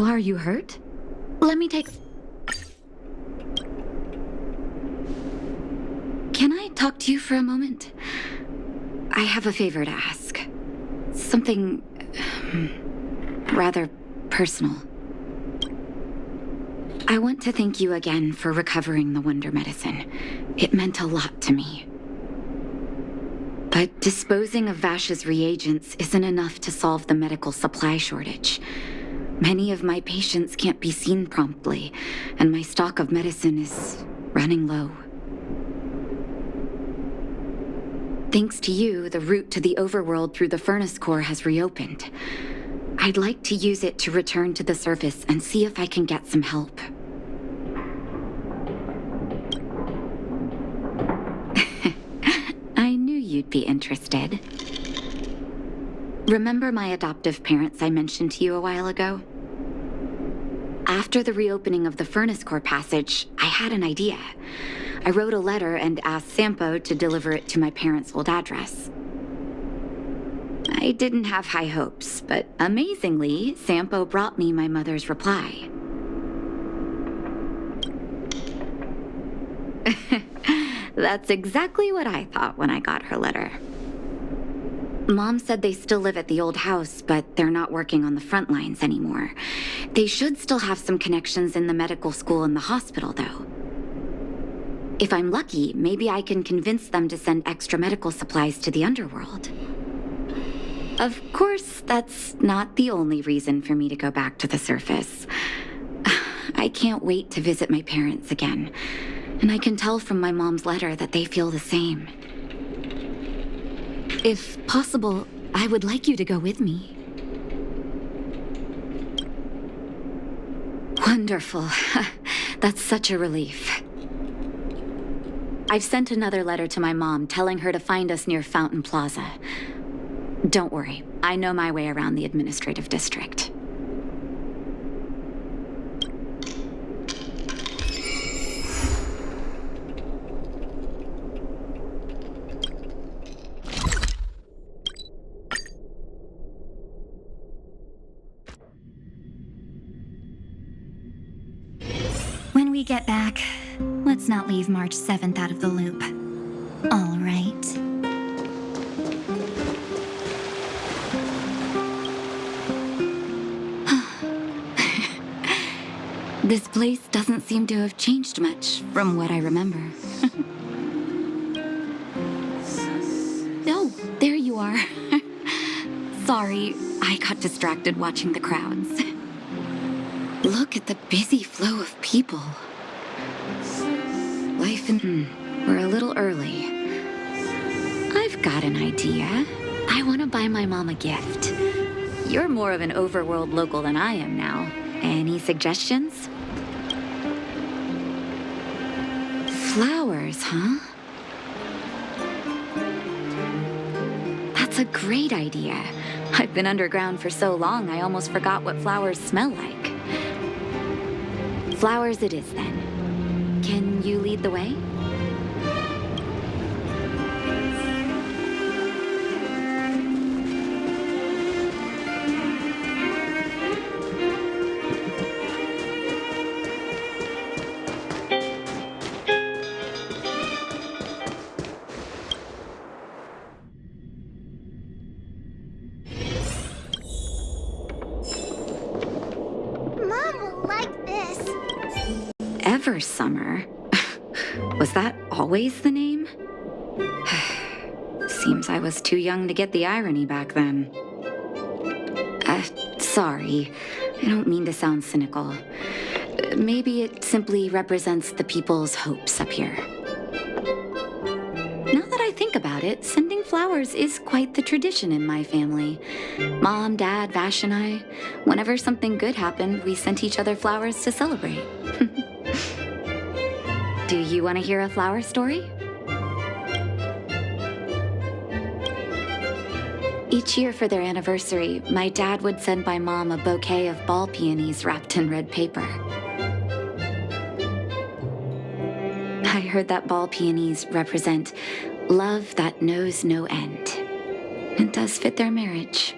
Are you hurt? Let me take... Can I talk to you for a moment? I have a favor to ask. Something... rather personal. I want to thank you again for recovering the Wonder Medicine. It meant a lot to me. But disposing of Vash's reagents isn't enough to solve the medical supply shortage. Many of my patients can't be seen promptly, and my stock of medicine is running low. Thanks to you, the route to the overworld through the furnace core has reopened. I'd like to use it to return to the surface and see if I can get some help. I knew you'd be interested. Remember my adoptive parents I mentioned to you a while ago? After the reopening of the furnace core passage, I had an idea. I wrote a letter and asked Sampo to deliver it to my parents' old address. I didn't have high hopes, but amazingly, Sampo brought me my mother's reply. That's exactly what I thought when I got her letter. Mom said they still live at the old house, but they're not working on the front lines anymore. They should still have some connections in the medical school and the hospital, though. If I'm lucky, maybe I can convince them to send extra medical supplies to the underworld. Of course, that's not the only reason for me to go back to the surface. I can't wait to visit my parents again, and I can tell from my mom's letter that they feel the same. If possible, I would like you to go with me. Wonderful. That's such a relief. I've sent another letter to my mom telling her to find us near Fountain Plaza. Don't worry, I know my way around the administrative district. When we get back, let's not leave March 7th out of the loop. All right. This place doesn't seem to have changed much from what I remember. Oh, there you are. Sorry, I got distracted watching the crowds. Look at the busy flow of people. Life in... We're a little early. I've got an idea. I want to buy my mom a gift. You're more of an overworld local than I am now. Any suggestions? Flowers, huh? That's a great idea. I've been underground for so long, I almost forgot what flowers smell like. Flowers it is, then. Can you lead the way? Summer. Was that always the name? Seems I was too young to get the irony back then. Sorry. I don't mean to sound cynical. Maybe it simply represents the people's hopes up here. Now that I think about it, sending flowers is quite the tradition in my family. Mom, Dad, Vash, and I, whenever something good happened, we sent each other flowers to celebrate. Do you want to hear a flower story? Each year for their anniversary, my dad would send my mom a bouquet of ball peonies wrapped in red paper. I heard that ball peonies represent love that knows no end. It does fit their marriage.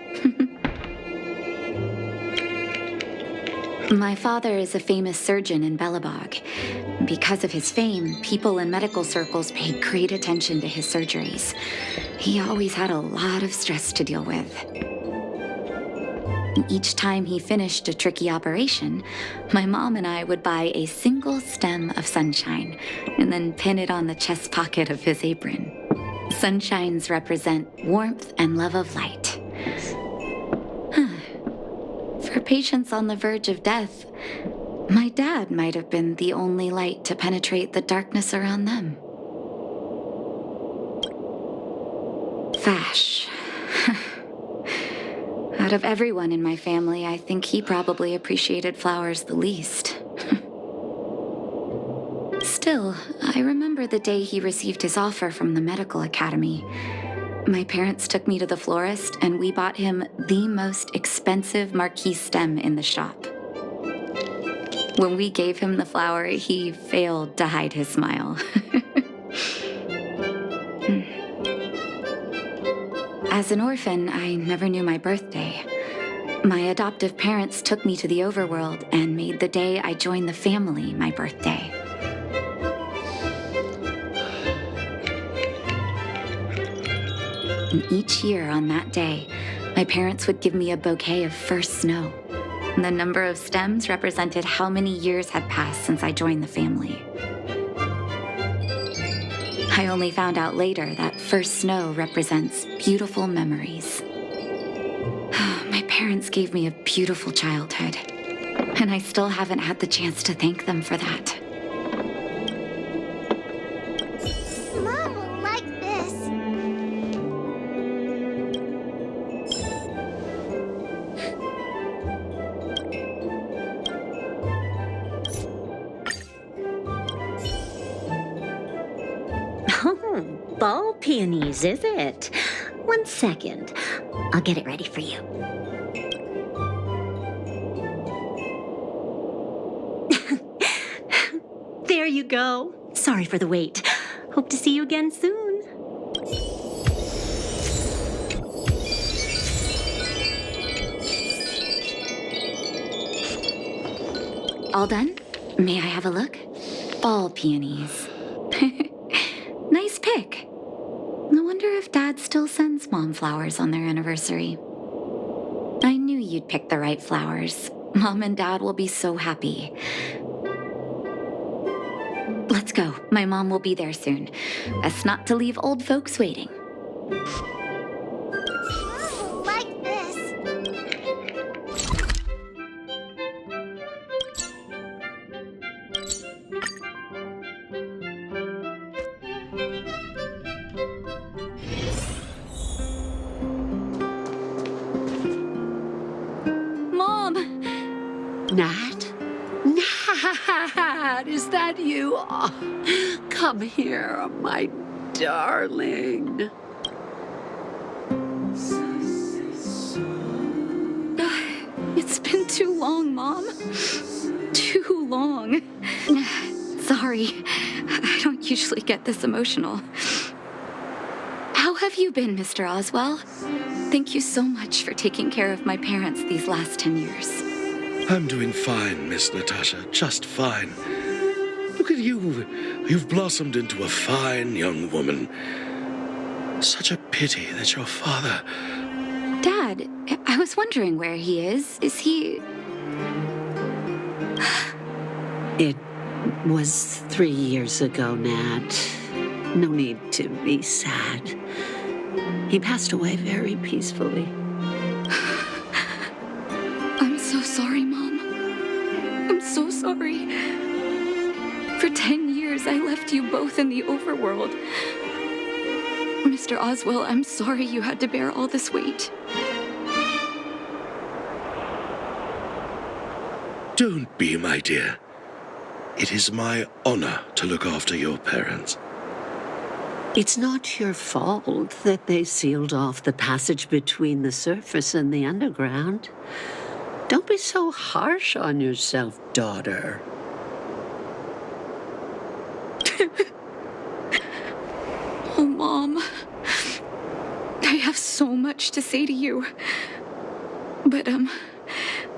My father is a famous surgeon in Belobog. Because of his fame, people in medical circles paid great attention to his surgeries. He always had a lot of stress to deal with. Each time he finished a tricky operation, my mom and I would buy a single stem of sunshine and then pin it on the chest pocket of his apron. Sunshines represent warmth and love of light. For patients on the verge of death, my dad might have been the only light to penetrate the darkness around them. Vash. Out of everyone in my family, I think he probably appreciated flowers the least. Still, I remember the day he received his offer from the medical academy. My parents took me to the florist, and we bought him the most expensive marquise stem in the shop. When we gave him the flower, he failed to hide his smile. As an orphan, I never knew my birthday. My adoptive parents took me to the overworld and made the day I joined the family my birthday. And each year on that day, my parents would give me a bouquet of first snow. And the number of stems represented how many years had passed since I joined the family. I only found out later that first snow represents beautiful memories. My parents gave me a beautiful childhood, and I still haven't had the chance to thank them for that. Mom will like this. Oh, ball peonies, is it? 1 second. I'll get it ready for you. There you go. Sorry for the wait. Hope to see you again soon. All done? May I have a look? Ball peonies. Nice pick. I wonder if Dad still sends Mom flowers on their anniversary. I knew you'd pick the right flowers. Mom and Dad will be so happy. Let's go. My mom will be there soon. Best not to leave old folks waiting. Mom will like this. Mom! Nat? Nat, is that you? Oh, come here, my darling. It's been too long, Mom. Too long. Sorry. I don't usually get this emotional. How have you been, Mr. Oswell? Thank you so much for taking care of my parents these last 10 years. I'm doing fine, Miss Natasha, just fine. Look at you. You've blossomed into a fine young woman. Such a pity that your father... Dad, I was wondering where he is. Is he... It was 3 years ago, Nat. No need to be sad. He passed away very peacefully. I'm so sorry, Mom. I'm so sorry. For 10 years, I left you both in the overworld. Mr. Oswell, I'm sorry you had to bear all this weight. Don't be, my dear. It is my honor to look after your parents. It's not your fault that they sealed off the passage between the surface and the underground. Don't be so harsh on yourself, daughter. Oh, Mom. I have so much to say to you. But,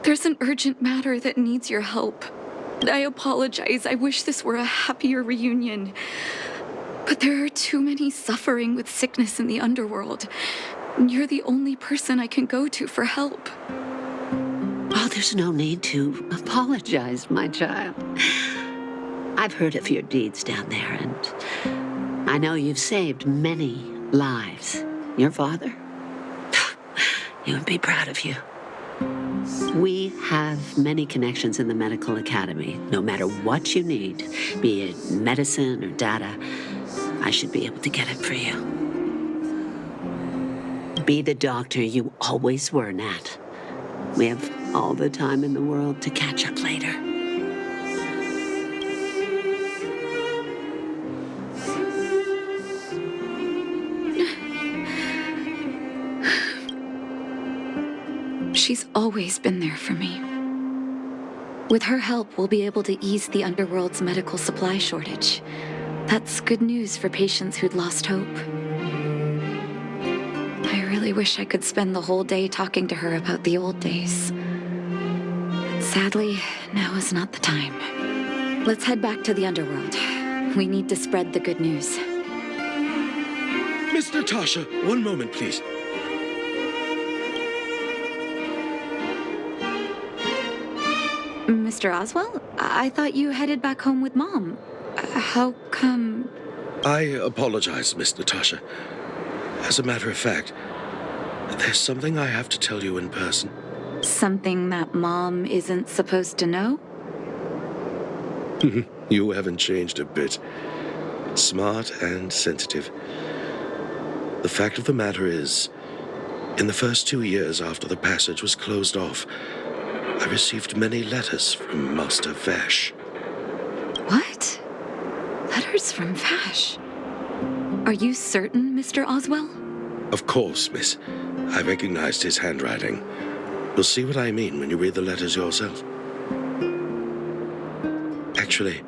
There's an urgent matter that needs your help. I apologize. I wish this were a happier reunion. But there are too many suffering with sickness in the underworld. You're the only person I can go to for help. Oh, there's no need to apologize, my child. I've heard of your deeds down there, and I know you've saved many lives. Your father? He would be proud of you. We have many connections in the medical academy. No matter what you need, be it medicine or data, I should be able to get it for you. Be the doctor you always were, Nat. We have all the time in the world to catch up later. She's always been there for me. With her help, we'll be able to ease the underworld's medical supply shortage. That's good news for patients who'd lost hope. I really wish I could spend the whole day talking to her about the old days. Sadly, now is not the time. Let's head back to the underworld. We need to spread the good news. Miss Natasha, one moment, please. Mr. Oswell? I thought you headed back home with Mom. How come... I apologize, Miss Natasha. As a matter of fact, there's something I have to tell you in person. Something that Mom isn't supposed to know? You haven't changed a bit. Smart and sensitive. The fact of the matter is, in the first 2 years after the passage was closed off, I received many letters from Master Vash. What? Letters from Vash? Are you certain, Mr. Oswell? Of course, miss. I recognized his handwriting. You'll see what I mean when you read the letters yourself. Actually,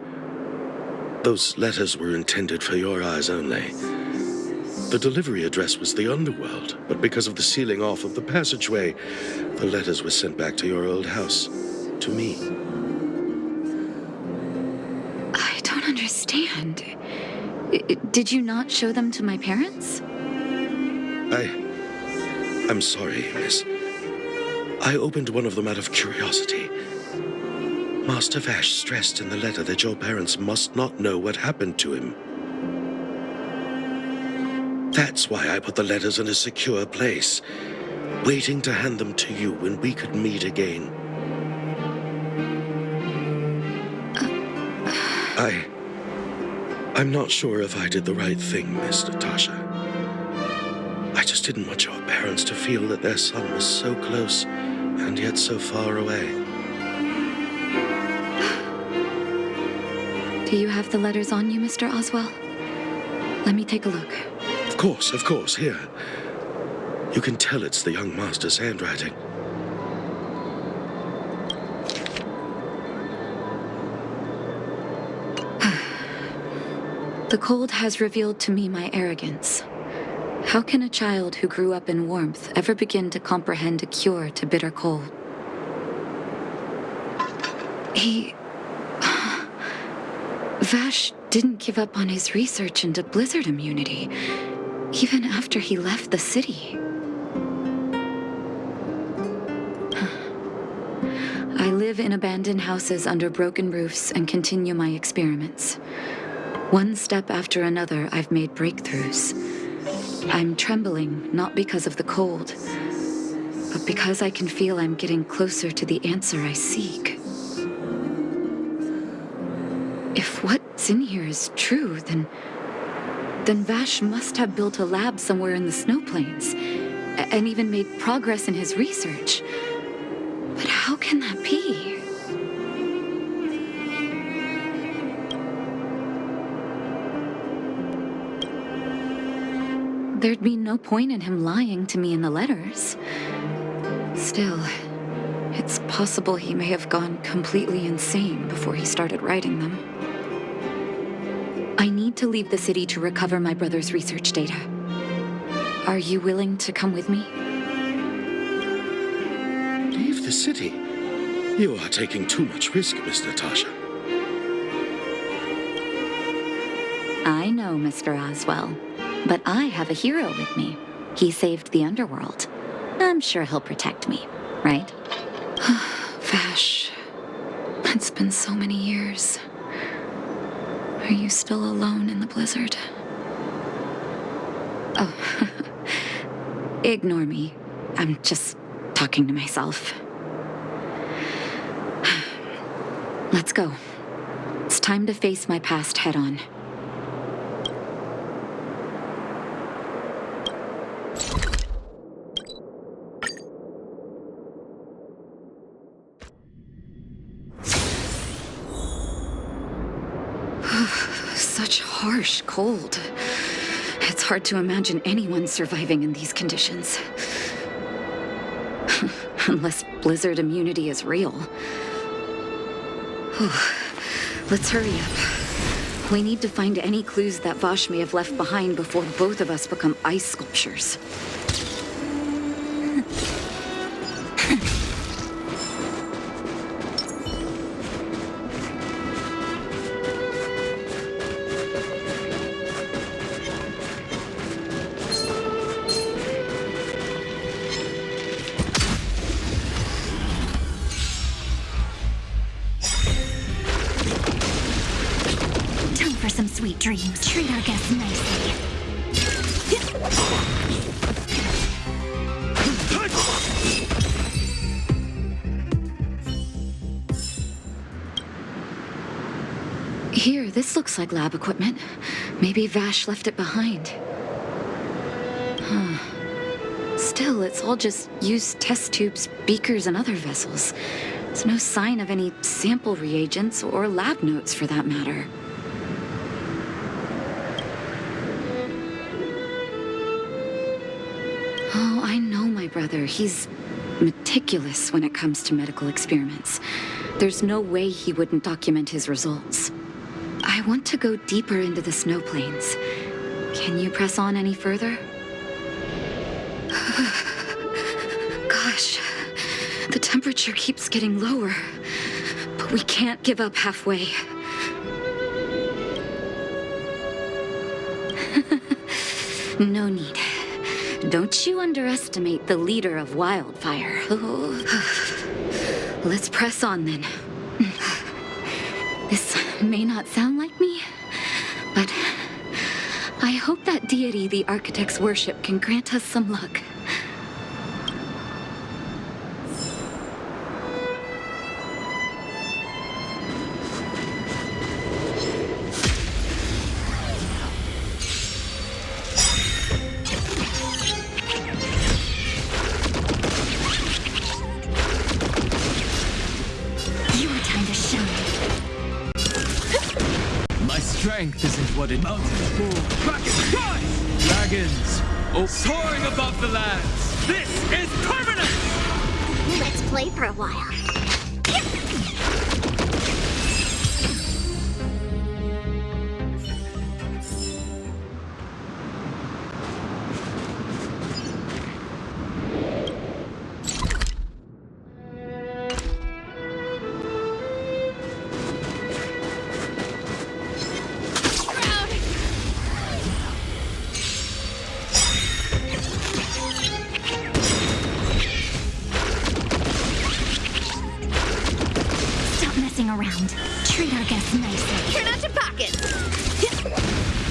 those letters were intended for your eyes only. The delivery address was the underworld, but because of the sealing off of the passageway, the letters were sent back to your old house, to me. I don't understand. Did you not show them to my parents? I'm sorry, miss. I opened one of them out of curiosity. Master Vash stressed in the letter that your parents must not know what happened to him. That's why I put the letters in a secure place, waiting to hand them to you when we could meet again. I'm not sure if I did the right thing, Miss Natasha. I just didn't want your parents to feel that their son was so close and yet so far away. Do you have the letters on you, Mr. Oswell? Let me take a look. Of course, here. You can tell it's the young master's handwriting. The cold has revealed to me my arrogance. How can a child who grew up in warmth ever begin to comprehend a cure to bitter cold? Vash didn't give up on his research into blizzard immunity, even after he left the city. I live in abandoned houses under broken roofs and continue my experiments. One step after another, I've made breakthroughs. I'm trembling, not because of the cold, but because I can feel I'm getting closer to the answer I seek. If what's in here is true, then Vash must have built a lab somewhere in the snow plains, and even made progress in his research. But how can that be? There'd be no point in him lying to me in the letters. Still, it's possible he may have gone completely insane before he started writing them. I need to leave the city to recover my brother's research data. Are you willing to come with me? Leave the city? You are taking too much risk, Miss Natasha. I know, Mr. Oswell, but I have a hero with me. He saved the underworld. I'm sure he'll protect me, right? Vash, it's been so many years. Are you still alone in the blizzard? Oh, ignore me. I'm just talking to myself. Let's go. It's time to face my past head-on. Such harsh cold. It's hard to imagine anyone surviving in these conditions. Unless blizzard immunity is real. Let's hurry up. We need to find any clues that Vash may have left behind before both of us become ice sculptures. Some sweet dreams. Treat our guests nicely. Here, this looks like lab equipment. Maybe Vash left it behind. Still, it's all just used test tubes, beakers, and other vessels. There's no sign of any sample reagents or lab notes for that matter. Oh, I know my brother. He's meticulous when it comes to medical experiments. There's no way he wouldn't document his results. I want to go deeper into the snow plains. Can you press on any further? Gosh, the temperature keeps getting lower, but we can't give up halfway. No need. Don't you underestimate the leader of Wildfire. Let's press on then. This may not sound like me, but I hope that deity the architects worship can grant us some luck. Strength isn't what it mountains for. Dragons, rise! Dragons, soaring above the lands. This is permanent! Let's play for a while. Around. Treat our guests nicely. Turn out your pockets.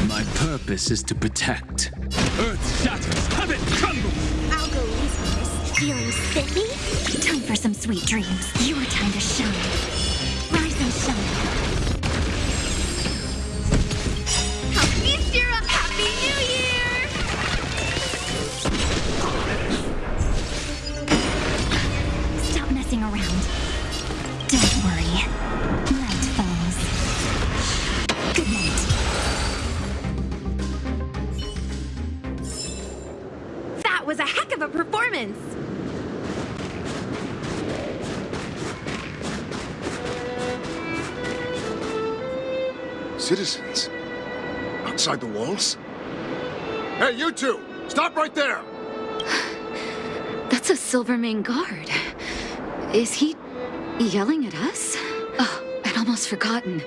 My purpose is to protect. Earth shatters, heaven trembles. I'll go easy, miss. Feeling spiffy? Time for some sweet dreams. Your time to shine. Rise and shine. I'll feast you a happy new year! Stop messing around. Don't worry. Night falls. Good night. That was a heck of a performance! Citizens? Outside the walls? Hey, you two! Stop right there! That's a Silvermane guard. Is he Yelling at us? Oh, I'd almost forgotten.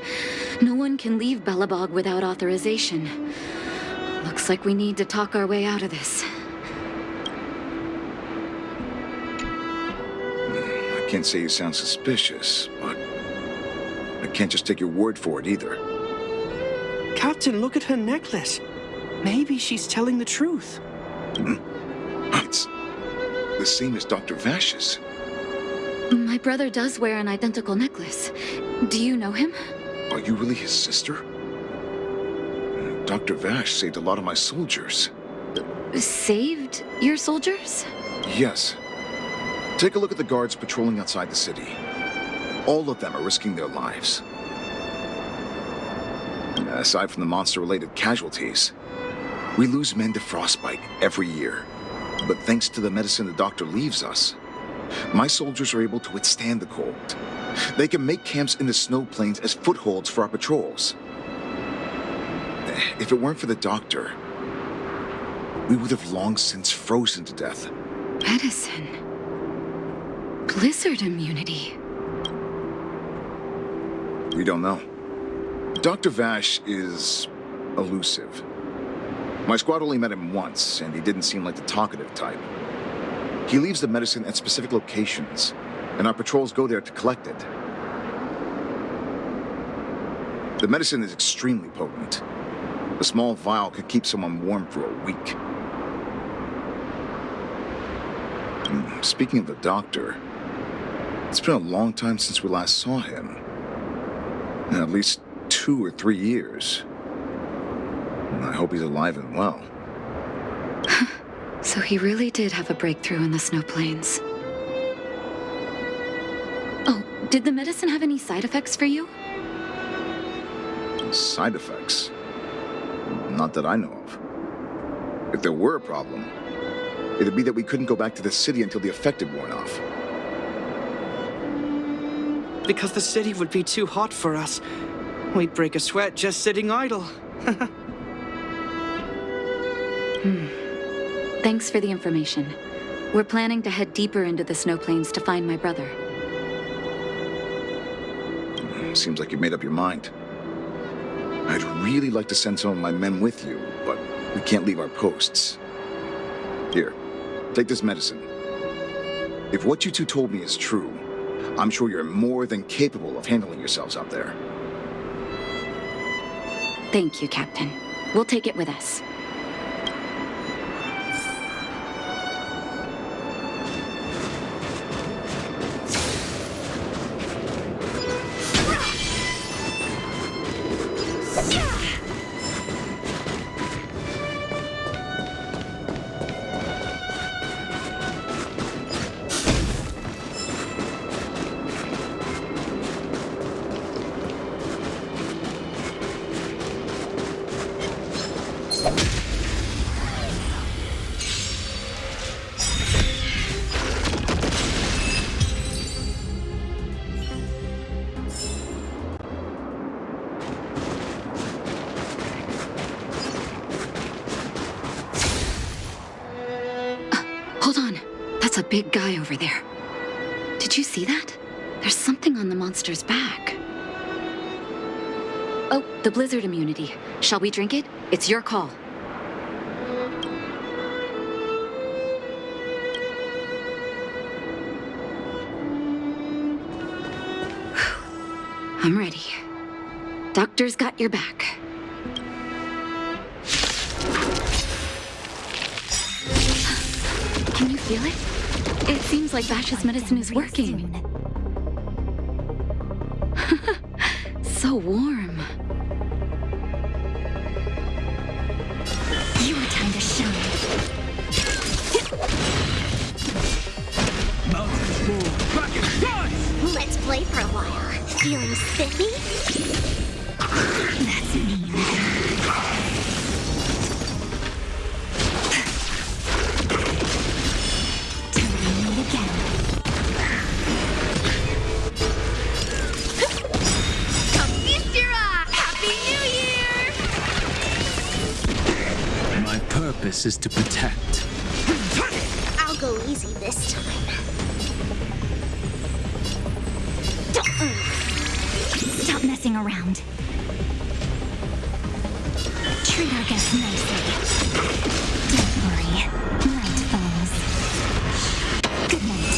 No one can leave Belobog without authorization. Looks like we need to talk our way out of this. I can't say you sound suspicious, but I can't just take your word for it either. Captain, look at her necklace. Maybe she's telling the truth. It's the same as Dr. Vash's. My brother does wear an identical necklace. Do you know him? Are you really his sister? Dr. Vash saved a lot of my soldiers. Saved your soldiers? Yes. Take a look at the guards patrolling outside the city. All of them are risking their lives. Aside from the monster-related casualties, we lose men to frostbite every year. But thanks to the medicine the doctor leaves us, my soldiers are able to withstand the cold. They can make camps in the snow plains as footholds for our patrols. If it weren't for the doctor, we would have long since frozen to death. Medicine. Blizzard immunity. We don't know. Dr. Vash is elusive. My squad only met him once, and he didn't seem like the talkative type. He leaves the medicine at specific locations, and our patrols go there to collect it. The medicine is extremely potent. A small vial could keep someone warm for a week. Speaking of the doctor, it's been a long time since we last saw him. At least 2 or 3 years. I hope he's alive and well. So he really did have a breakthrough in the snow plains. Oh, did the medicine have any side effects for you? Side effects? Not that I know of. If there were a problem, it'd be that we couldn't go back to the city until the effect had worn off. Because the city would be too hot for us. We'd break a sweat just sitting idle. Thanks for the information. We're planning to head deeper into the snow plains to find my brother. Seems like you made up your mind. I'd really like to send some of my men with you, but we can't leave our posts. Here, take this medicine. If what you two told me is true, I'm sure you're more than capable of handling yourselves out there. Thank you, Captain. We'll take it with us. Hold on. That's a big guy over there. Did you see that? There's something on the monster's back. Oh, the blizzard immunity. Shall we drink it? It's your call. I'm ready. Doctor's got your back. Can you feel it? It seems like Vash's medicine is working. So warm. Your time to shine. Mountains move, Kraken rise! Let's play for a while. Feeling spiffy? That's mean. Till we meet again. Happy New Year! My purpose is to protect. I'll go easy this time. Stop messing around. Treat our guests nicely. Don't worry. Night falls. Good night.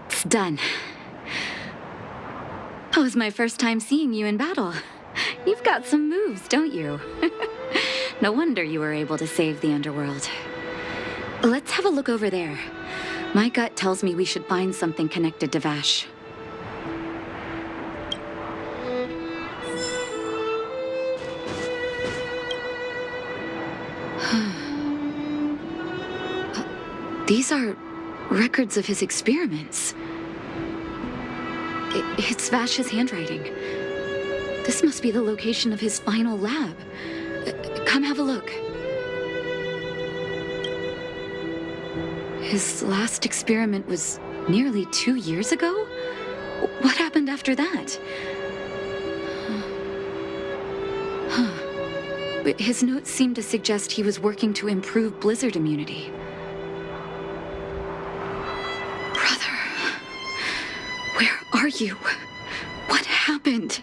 It's done. It was my first time seeing you in battle. You've got some moves, don't you? No wonder you were able to save the underworld. Let's have a look over there. My gut tells me we should find something connected to Vash. These are records of his experiments. It's Vash's handwriting. This must be the location of his final lab. Come have a look. His last experiment was nearly 2 years ago? What happened after that? But his notes seem to suggest he was working to improve blizzard immunity. Brother, where are you? What happened?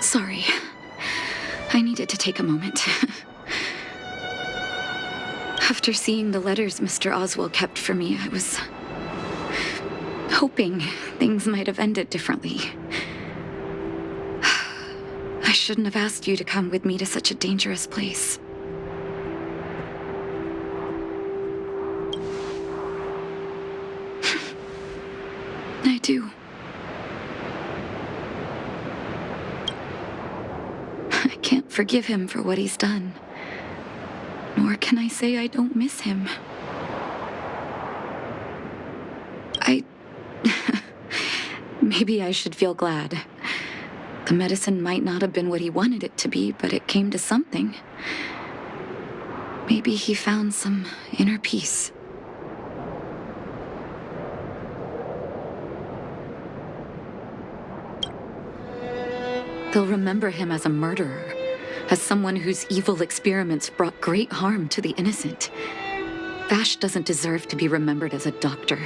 Sorry. I needed to take a moment. After seeing the letters Mr. Oswald kept for me, I was hoping things might have ended differently. I shouldn't have asked you to come with me to such a dangerous place. I do. I can't forgive him for what he's done. Nor can I say I don't miss him. Maybe I should feel glad. The medicine might not have been what he wanted it to be, but it came to something. Maybe he found some inner peace. They'll remember him as a murderer, as someone whose evil experiments brought great harm to the innocent. Vash doesn't deserve to be remembered as a doctor.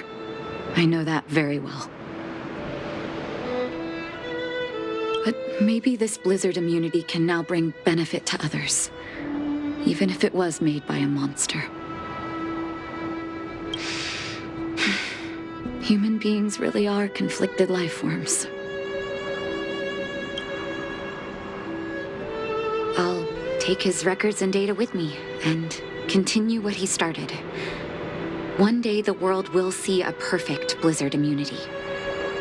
I know that very well. But maybe this blizzard immunity can now bring benefit to others, even if it was made by a monster. Human beings really are conflicted life forms. I'll take his records and data with me and continue what he started. One day the world will see a perfect blizzard immunity.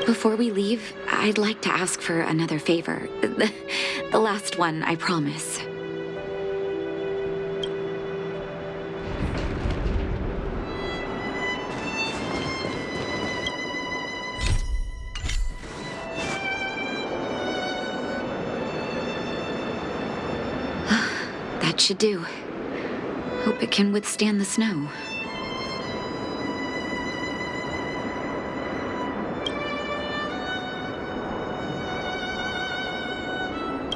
Before we leave, I'd like to ask for another favor. The last one, I promise. That should do. Hope it can withstand the snow.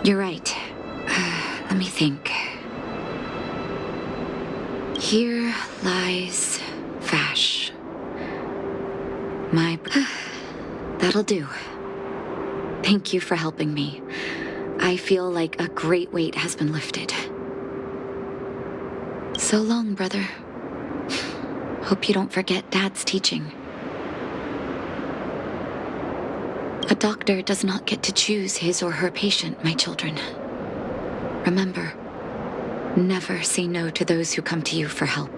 You're right. Let me think. Here lies Vash. That'll do. Thank you for helping me. I feel like a great weight has been lifted. So long, brother. Hope you don't forget Dad's teaching. A doctor does not get to choose his or her patient, my children. Remember, never say no to those who come to you for help.